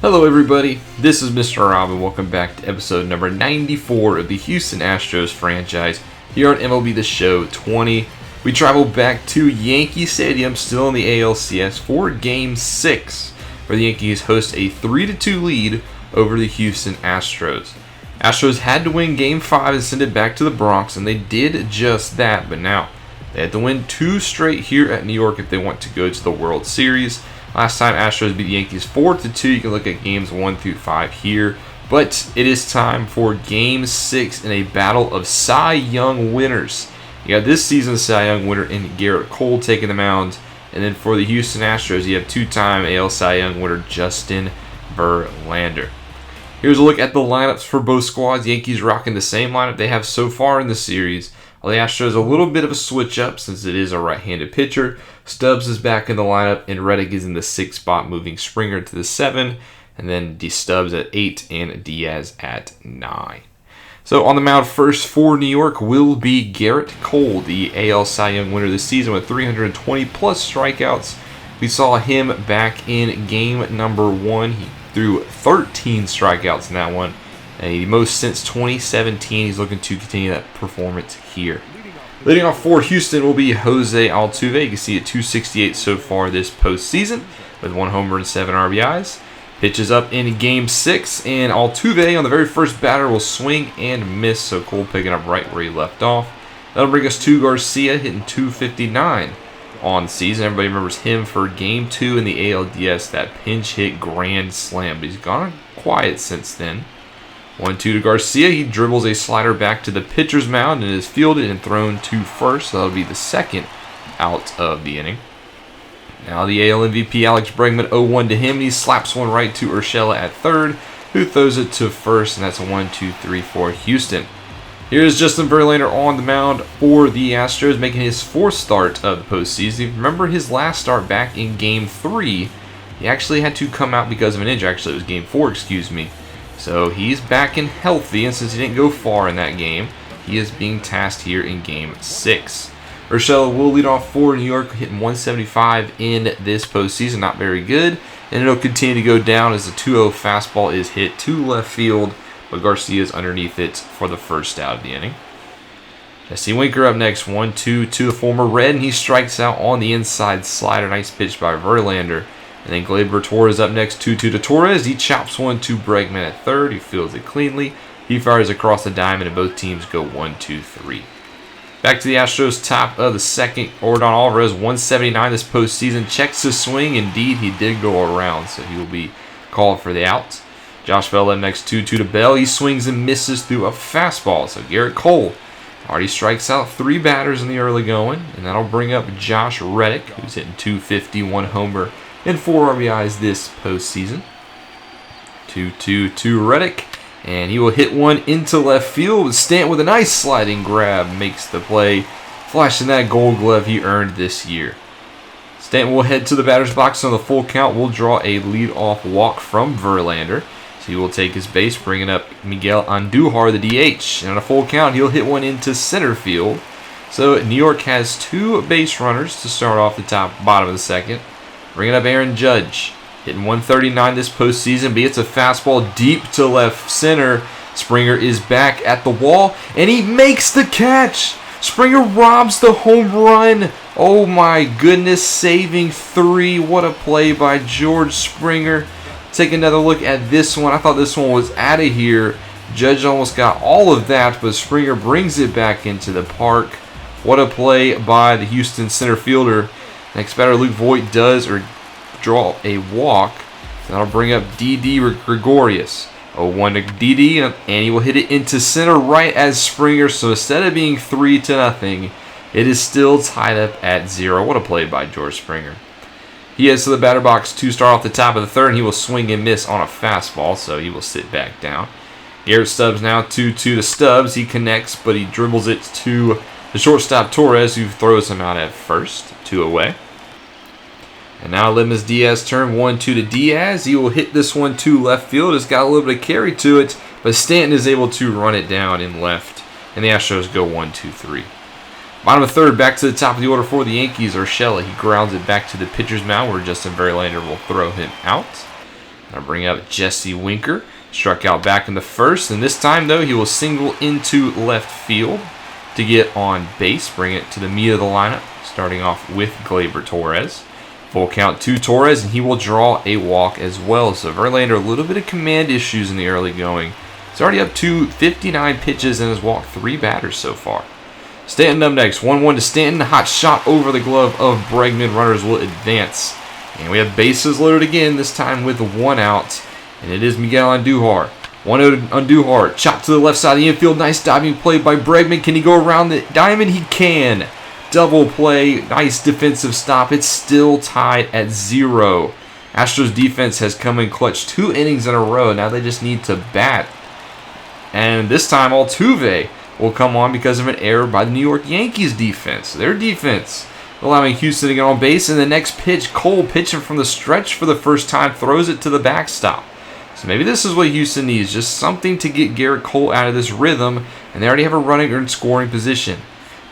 Hello everybody, this is Mr. Rob and welcome back to episode number 94 of the Houston Astros franchise here on MLB The Show 20. We travel back to Yankee Stadium, still in the ALCS, for Game 6, where the Yankees host a 3-2 lead over the Houston Astros. Astros had to win Game 5 and send it back to the Bronx, and they did just that, but now they had to win 2 straight here at New York if they want to go to the World Series. Last time Astros beat the Yankees 4-2. You can look at games 1 through 5 here. But it is time for Game 6 in a battle of Cy Young winners. You got this season's Cy Young winner in Gerrit Cole taking the mound. And then for the Houston Astros, you have two-time AL Cy Young winner Justin Verlander. Here's a look at the lineups for both squads. Yankees rocking the same lineup they have so far in the series. While the Astros a little bit of a switch up since it is a right-handed pitcher. Stubbs is back in the lineup and Reddick is in the 6th spot, moving Springer to the 7, and then Stubbs at 8 and Diaz at 9. So on the mound first for New York will be Gerrit Cole, the AL Cy Young winner this season with 320 plus strikeouts. We saw him back in game number 1. He threw 13 strikeouts in that one. The most since 2017. He's looking to continue that performance here. Leading off for Houston will be Jose Altuve. You can see at 268 so far this postseason with 1 homer and 7 RBIs. Pitches up in Game 6, and Altuve on the very first batter will swing and miss. So Cole picking up right where he left off. That'll bring us to Garcia hitting 259 on the season. Everybody remembers him for Game 2 in the ALDS, that pinch hit grand slam. But he's gone quiet since then. 1-2 to Garcia. He dribbles a slider back to the pitcher's mound and is fielded and thrown to first. So that'll be the second out of the inning. Now the AL MVP Alex Bregman 0-1 to him. He slaps one right to Urshela at third, who throws it to first, and that's a 1-2-3 for Houston. Here's Justin Verlander on the mound for the Astros, making his 4th start of the postseason. Remember his last start back in Game 3. He actually had to come out because of an injury. Actually, it was Game 4, excuse me. So he's back and healthy, and since he didn't go far in that game, he is being tasked here in Game 6. Urshela will lead off for New York, hitting 175 in this postseason. Not very good, and it'll continue to go down as the 2-0 fastball is hit to left field, but Garcia is underneath it for the first out of the inning. Jesse Winker up next, 1-2 to the former Red, and he strikes out on the inside slider. Nice pitch by Verlander. And then Gleyber Torres up next, 2-2 to Torres. He chops one to Bregman at third. He fields it cleanly. He fires across the diamond, and both teams go 1-2-3. Back to the Astros, top of the second. Yordan Alvarez, 179 this postseason. Checks his swing. Indeed, he did go around, so he will be called for the out. Josh Bell up next, 2-2 to Bell. He swings and misses through a fastball. So Gerrit Cole already strikes out 3 batters in the early going, and that'll bring up Josh Reddick, who's hitting 250, 1 homer, and 4 RBIs this postseason. 2-2 to Reddick, and he will hit one into left field. Stanton with a nice sliding grab makes the play, flashing that gold glove he earned this year. Stanton will head to the batter's box on the full count. Will draw a leadoff walk from Verlander. So he will take his base, bringing up Miguel Andujar, the DH. And on a full count, he'll hit one into center field. So New York has 2 base runners to start off the bottom of the second. Bringing up Aaron Judge, hitting 139 this postseason, but it's a fastball deep to left center. Springer is back at the wall, and he makes the catch. Springer robs the home run. Oh my goodness, saving 3. What a play by George Springer. Take another look at this one. I thought this one was out of here. Judge almost got all of that, but Springer brings it back into the park. What a play by the Houston center fielder. Next batter, Luke Voigt does draw a walk. That'll bring up D.D. Gregorius. 0-1 to D.D. and he will hit it into center right as Springer. So instead of being 3-0, it is still tied up at 0. What a play by George Springer. He heads to the batter box to start off the top of the third, and he will swing and miss on a fastball, so he will sit back down. Garrett Stubbs now 2-2 to Stubbs. He connects, but he dribbles it to the shortstop Torres, who throws him out at first. 2 away. And now Lemus Diaz's turn. 1-2 to Diaz. He will hit this one to left field. It's got a little bit of carry to it, but Stanton is able to run it down in left. And the Astros go 1-2-3. Bottom of third, back to the top of the order for the Yankees. Urshela, he grounds it back to the pitcher's mound where Justin Verlander will throw him out. I'll bring up Jesse Winker. Struck out back in the first, and this time, though, he will single into left field to get on base, bring it to the meat of the lineup, starting off with Gleyber Torres. Full count to Torres, and he will draw a walk as well. So Verlander, a little bit of command issues in the early going. He's already up to 59 pitches and has walked 3 batters so far. Stanton up next, 1-1 to Stanton. Hot shot over the glove of Bregman. Runners will advance. And we have bases loaded again, this time with 1 out. And it is Miguel Andujar. 1-0 to Andujar. Chop to the left side of the infield. Nice diving play by Bregman. Can he go around the diamond? He can. Double play. Nice defensive stop. It's still tied at 0. Astros defense has come in clutch 2 innings in a row. Now they just need to bat. And this time Altuve will come on because of an error by the New York Yankees defense. Their defense allowing Houston to get on base. And the next pitch, Cole pitching from the stretch for the first time, throws it to the backstop. So maybe this is what Houston needs, just something to get Garrett Cole out of this rhythm, and they already have a running or scoring position.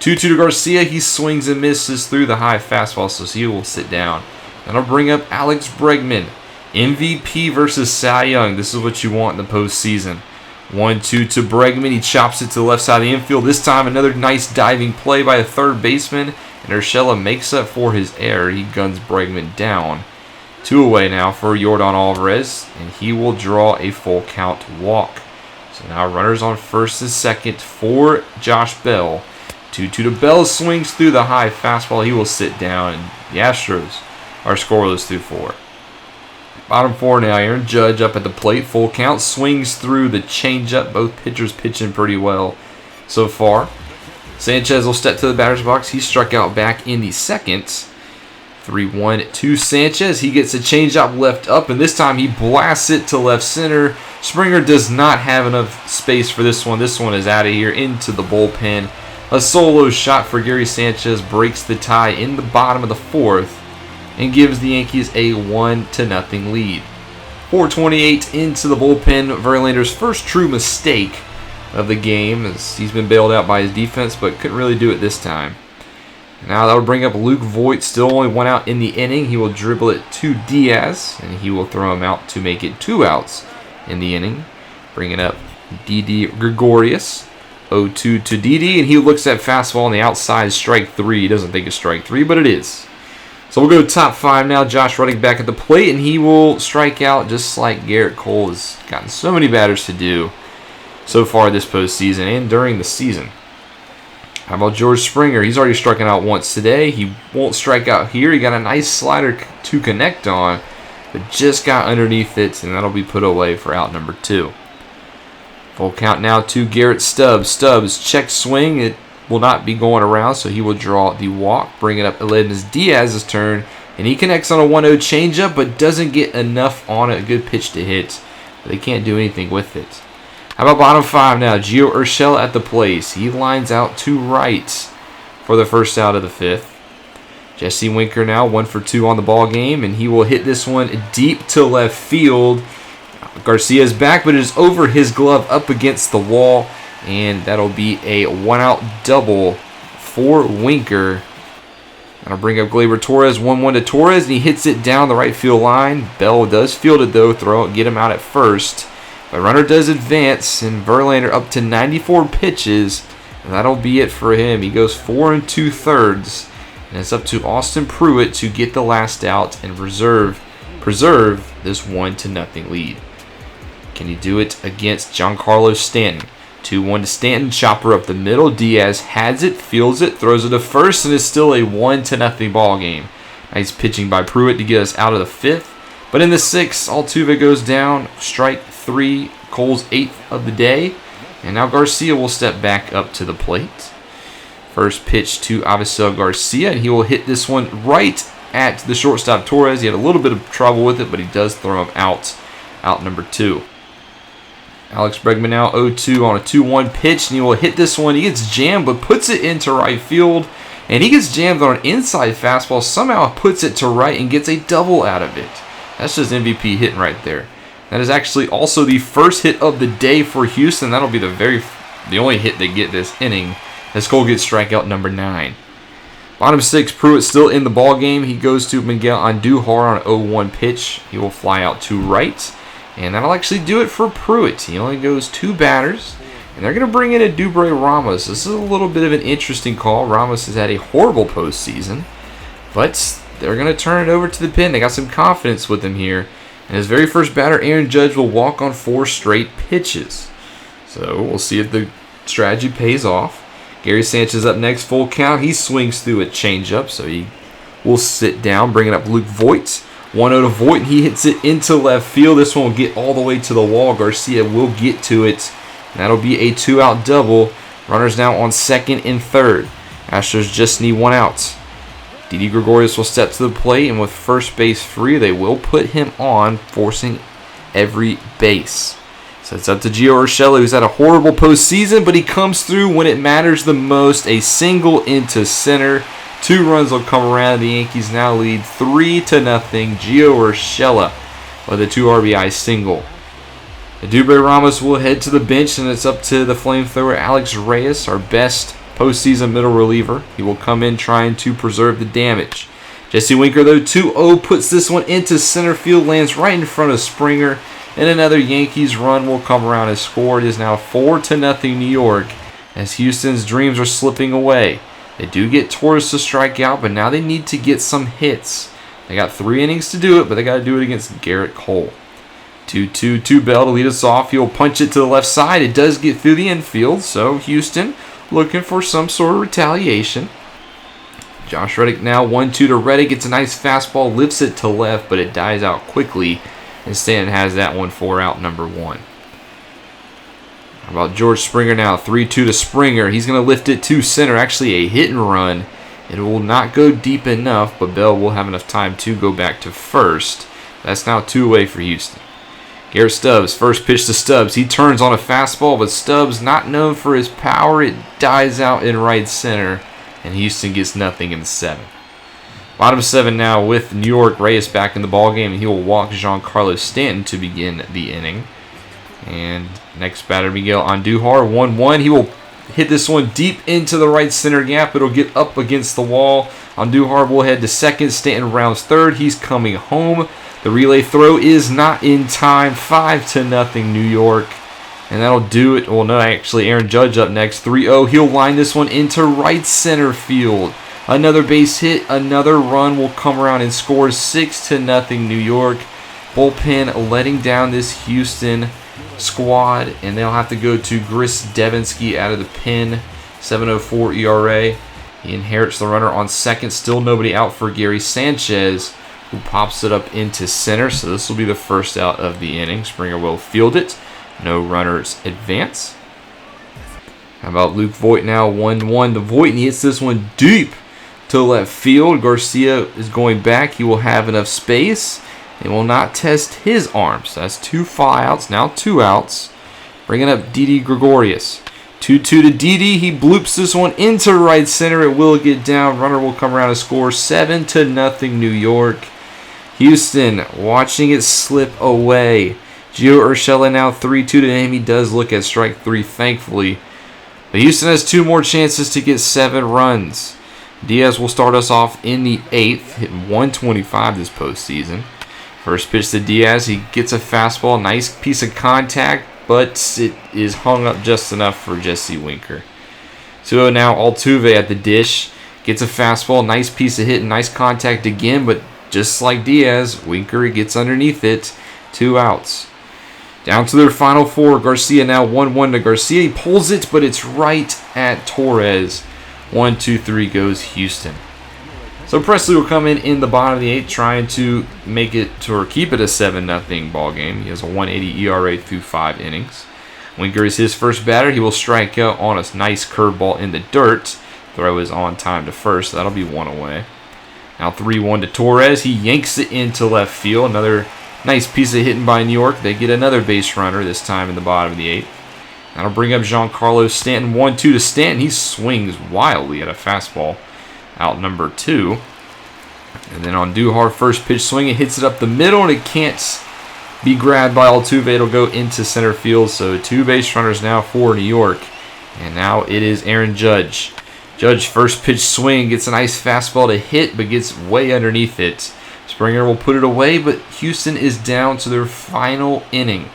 2-2 to Garcia. He swings and misses through the high fastball, so he will sit down. Then I'll bring up Alex Bregman. MVP versus Cy Young. This is what you want in the postseason. 1-2 to Bregman. He chops it to the left side of the infield. This time another nice diving play by the third baseman, and Urshela makes up for his error. He guns Bregman down. 2 away now for Yordan Alvarez, and he will draw a full count walk. So now runners on first and second for Josh Bell. 2-2 to Bell, swings through the high fastball. He will sit down, and the Astros are scoreless through 4. Bottom 4 now, Aaron Judge up at the plate. Full count, swings through the changeup. Both pitchers pitching pretty well so far. Sanchez will step to the batter's box. He struck out back in the second. 3-1 to Sanchez. He gets a changeup left up, and this time he blasts it to left center. Springer does not have enough space for this one. This one is out of here into the bullpen. A solo shot for Gary Sanchez breaks the tie in the bottom of the 4th and gives the Yankees a 1-0 lead. 4:28 into the bullpen. Verlander's first true mistake of the game, as he's been bailed out by his defense, but couldn't really do it this time. Now that will bring up Luke Voigt, still only 1 out in the inning. He will dribble it to Diaz, and he will throw him out to make it 2 outs in the inning. Bringing up Didi Gregorius. 0-2 to Didi, and he looks at fastball on the outside, strike 3. He doesn't think it's strike 3, but it is. So we'll go top 5 now. Josh Reddick back at the plate, and he will strike out just like Garrett Cole has gotten so many batters to do so far this postseason and during the season. How about George Springer? He's already struck out once today. He won't strike out here. He got a nice slider to connect on, but just got underneath it, and that'll be put away for out number 2. Full count now to Garrett Stubbs. Stubbs, check swing. It will not be going around, so he will draw the walk. Bring it up Aledmus Diaz's turn, and he connects on a 1-0 changeup, but doesn't get enough on it. A good pitch to hit, but they can't do anything with it. How about bottom 5 now? Gio Urshela at the plate. He lines out to right for the first out of the 5th. Jesse Winker now 1 for 2 on the ball game, and he will hit this one deep to left field. Garcia's back, but it is over his glove up against the wall, and that'll be a 1-out double for Winker. That'll bring up Gleyber Torres. 1-1 to Torres, and he hits it down the right field line. Bell does field it, though. Get him out at first. But runner does advance, and Verlander up to 94 pitches, and that'll be it for him. He goes 4 2/3, and it's up to Austin Pruitt to get the last out and preserve this 1-0 lead. Can he do it against Giancarlo Stanton? 2-1 to Stanton, chopper up the middle. Diaz has it, fields it, throws it to first, and it's still a 1-0 ball game. Nice pitching by Pruitt to get us out of the 5th. But in the 6th, Altuve goes down, strike 3, Cole's 8th of the day. And now Garcia will step back up to the plate. First pitch to Avisail Garcia, and he will hit this one right at the shortstop Torres. He had a little bit of trouble with it, but he does throw him out number 2. Alex Bregman now 0-2 on a 2-1 pitch, and he will hit this one. He gets jammed, but puts it into right field. And he gets jammed on an inside fastball, somehow puts it to right and gets a double out of it. That's just MVP hitting right there. That is actually also the first hit of the day for Houston. That'll be the only hit they get this inning, as Cole gets strikeout number 9. Bottom 6, Pruitt still in the ball game. He goes to Miguel Andujar on an 0-1 pitch. He will fly out to right. And that'll actually do it for Pruitt. He only goes 2 batters. And they're going to bring in a Dubre Ramos. This is a little bit of an interesting call. Ramos has had a horrible postseason. But they're going to turn it over to the pen. They got some confidence with him here. And his very first batter, Aaron Judge, will walk on 4 straight pitches. So we'll see if the strategy pays off. Gary Sanchez up next, full count. He swings through a changeup, so he will sit down, bringing up Luke Voigt. 1-0 to Voigt, and he hits it into left field. This one will get all the way to the wall. Garcia will get to it. And that'll be a 2-out double. Runners now on second and third. Astros just need 1 out. Didi Gregorius will step to the plate, and with first base free, they will put him on, forcing every base. So it's up to Gio Urshela, who's had a horrible postseason, but he comes through when it matters the most. A single into center. 2 runs will come around. The Yankees now lead 3-0. Gio Urshela with a 2 RBI single. Dubre Ramos will head to the bench, and it's up to the flamethrower Alex Reyes, our best postseason middle reliever. He will come in trying to preserve the damage. Jesse Winker, though, 2-0, puts this one into center field, lands right in front of Springer. And another Yankees run will come around as score. It is now 4-0 New York as Houston's dreams are slipping away. They do get Torres to strike out, but now they need to get some hits. They got 3 innings to do it, but they got to do it against Garrett Cole. 2-2 Bell to lead us off. He'll punch it to the left side. It does get through the infield, so Houston looking for some sort of retaliation. Josh Reddick now 1-2 to Reddick. It's a nice fastball, lifts it to left, but it dies out quickly. And Stanton has that one for out number 1. How about George Springer now? 3-2 to Springer. He's going to lift it to center. Actually a hit and run. It will not go deep enough, but Bell will have enough time to go back to first. That's now 2 away for Houston. Garrett Stubbs, first pitch to Stubbs. He turns on a fastball, but Stubbs, not known for his power, it dies out in right center, and Houston gets nothing in the 7th. Bottom 7 now with New York. Reyes back in the ballgame, and he will walk Giancarlo Stanton to begin the inning. And next batter, Miguel Andujar, 1-1. He will hit this one deep into the right center gap. It'll get up against the wall. Andujar will head to second. Stanton rounds third. He's coming home. The relay throw is not in time. 5-0 New York. And that'll do it. Well, no, actually, Aaron Judge up next. 3-0. He'll line this one into right center field. Another base hit, another run will come around and score. 6-0 New York. Bullpen letting down this Houston squad, and they'll have to go to Chris Devinsky out of the pen. 7.04 ERA. He inherits the runner on second. Still nobody out for Gary Sanchez, who pops it up into center. So this will be the first out of the inning. Springer will field it. No runners advance. How about Luke Voigt now? 1-1 to Voigt, and he hits this one deep to left field. Garcia is going back. He will have enough space. They will not test his arms. That's 2 flyouts, now 2 outs. Bringing up Didi Gregorius. 2-2 to Didi. He bloops this one into right center. It will get down. Runner will come around and score. 7-0 New York. Houston watching it slip away. Gio Urshela now 3-2 to him. He does look at strike 3, thankfully. But Houston has 2 more chances to get 7 runs. Diaz will start us off in the 8th, hitting 125 this postseason. First pitch to Diaz, he gets a fastball, nice piece of contact, but it is hung up just enough for Jesse Winker. 2-0 now, Altuve at the dish, gets a fastball, nice piece of hit, nice contact again, but just like Diaz, Winker gets underneath it. 2 outs. Down to their final 4, Garcia now 1-1 to Garcia. He pulls it, but it's right at Torres. 1-2-3 goes Houston. So Presley will come in the bottom of the 8th, trying to make it or keep it a 7-0 ball game. He has a 1.80 ERA through 5 innings. Winker is his first batter. He will strike out on a nice curveball in the dirt. Throw is on time to first. So that'll be 1 away. Now 3-1 to Torres. He yanks it into left field. Another nice piece of hitting by New York. They get another base runner, this time in the bottom of the 8th. That'll bring up Giancarlo Stanton. 1-2 to Stanton. He swings wildly at a fastball. Out number 2. And then on Andujar, first pitch swing. It hits it up the middle, and it can't be grabbed by Altuve. It'll go into center field. So 2 base runners now for New York. And now it is Aaron Judge. Judge first pitch swing, gets a nice fastball to hit, but gets way underneath it. Springer will put it away, but Houston is down to their final inning.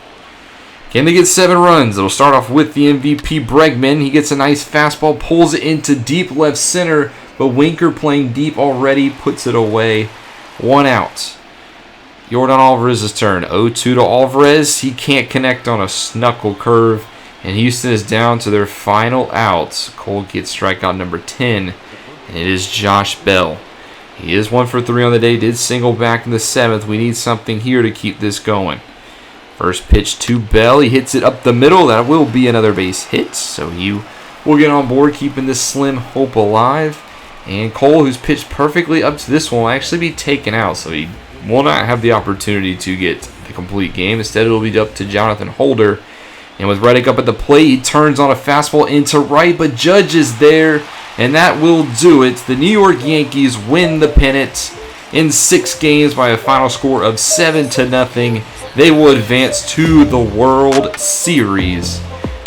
Can they get 7 runs? It'll start off with the MVP Bregman. He gets a nice fastball, pulls it into deep left center, but Winker playing deep already puts it away. 1 out. Yordan Alvarez's turn. 0-2 to Alvarez. He can't connect on a knuckle curve, and Houston is down to their final outs. Cole gets strikeout number 10, and it is Josh Bell. He is 1 for 3 on the day, did single back in the 7th. We need something here to keep this going. First pitch to Bell. He hits it up the middle. That will be another base hit, so he will get on board, keeping this slim hope alive. And Cole, who's pitched perfectly up to this one, will actually be taken out, so he will not have the opportunity to get the complete game. Instead, it will be up to Jonathan Holder. And with Reddick up at the plate, he turns on a fastball into right, but Judge is there, and that will do it. The New York Yankees win the pennant in 6 games by a final score of 7-0. They will advance to the World Series,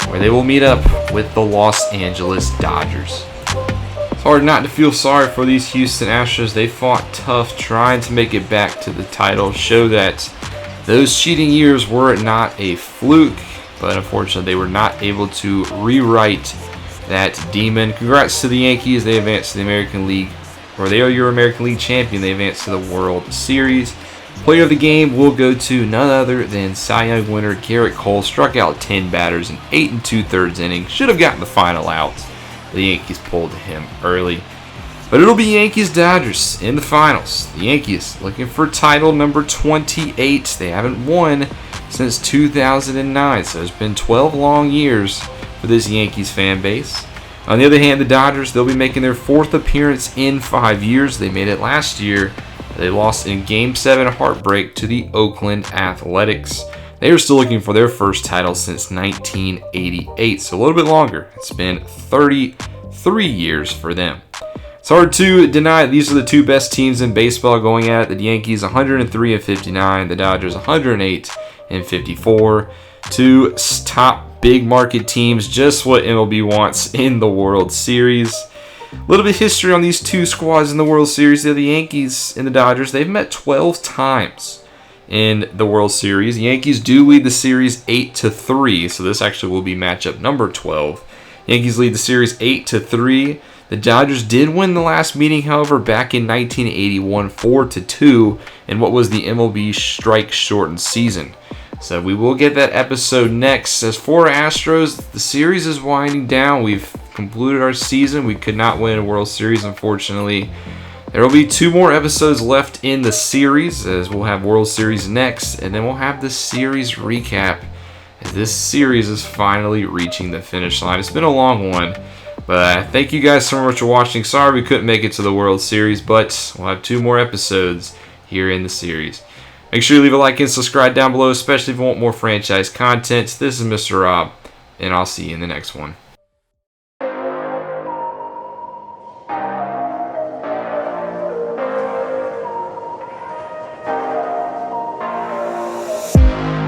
where they will meet up with the Los Angeles Dodgers. It's hard not to feel sorry for these Houston Astros. They fought tough trying to make it back to the title, show that those cheating years were not a fluke, but unfortunately they were not able to rewrite that demon. Congrats to the Yankees. They advanced to the American League, or they are your American League champion. They advanced to the World Series. Player of the game will go to none other than Cy Young winner Garrett Cole. Struck out 10 batters in 8 2/3 innings. Should have gotten the final out. The Yankees pulled him early. But it'll be Yankees-Dodgers in the finals. The Yankees looking for title number 28. They haven't won since 2009, so it's been 12 long years for this Yankees fan base. On the other hand, the Dodgers, they'll be making their 4th appearance in 5 years. They made it last year. They lost in Game 7 heartbreak to the Oakland Athletics. They are still looking for their first title since 1988, so a little bit longer. It's been 33 years for them. It's hard to deny these are the 2 best teams in baseball going at it. The Yankees 103-59, the Dodgers 108-54. 2 top big market teams, just what MLB wants in the World Series. A little bit of history on these 2 squads in the World Series. They're the Yankees and the Dodgers. They've met 12 times in the World Series. The Yankees do lead the series 8-3, so this actually will be matchup number 12. Yankees lead the series 8-3. The Dodgers did win the last meeting, however, back in 1981, 4-2, in what was the MLB strike-shortened season. So we will get that episode next. As for Astros, the series is winding down. We've concluded our season. We could not win a World Series, unfortunately. There will be 2 more episodes left in the series, as we'll have World Series next, and then we'll have the series recap, as this series is finally reaching the finish line. It's been a long one, but thank you guys so much for watching. Sorry we couldn't make it to the World Series, but we'll have 2 more episodes here in the series. Make sure you leave a like and subscribe down below, especially if you want more franchise content. This is Mr. Rob, and I'll see you in the next one.